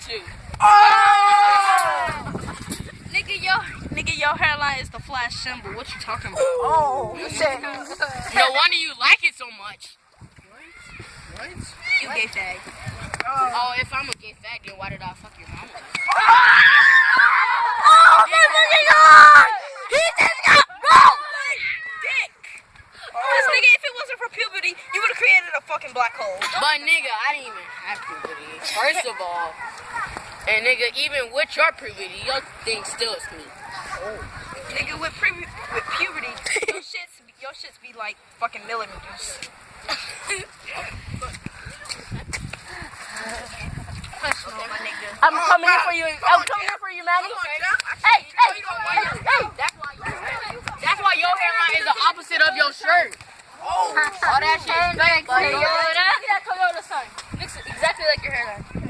too. Oh! Nigga, your hairline is the flash symbol. What you talking about? Oh, shit. No wonder you like it so much. What? You gay fag. Oh, if I'm a gay fag, then why did I fuck your mama? Oh, my fucking God! He just got rolled! Dick. This nigga, if it wasn't for puberty, you would have created a fucking black hole. But nigga, I didn't even have puberty. First of all, and nigga, even with your puberty, your thing still is me. Nigga, with puberty, your shits be like fucking millimeters. My nigga. I'm coming here for you. I'm coming here for you, Manny. Hey, hey, hey. That's why your hairline is the opposite of your shirt. All that shit. Look at that Toyota sign. Looks exactly like your hairline.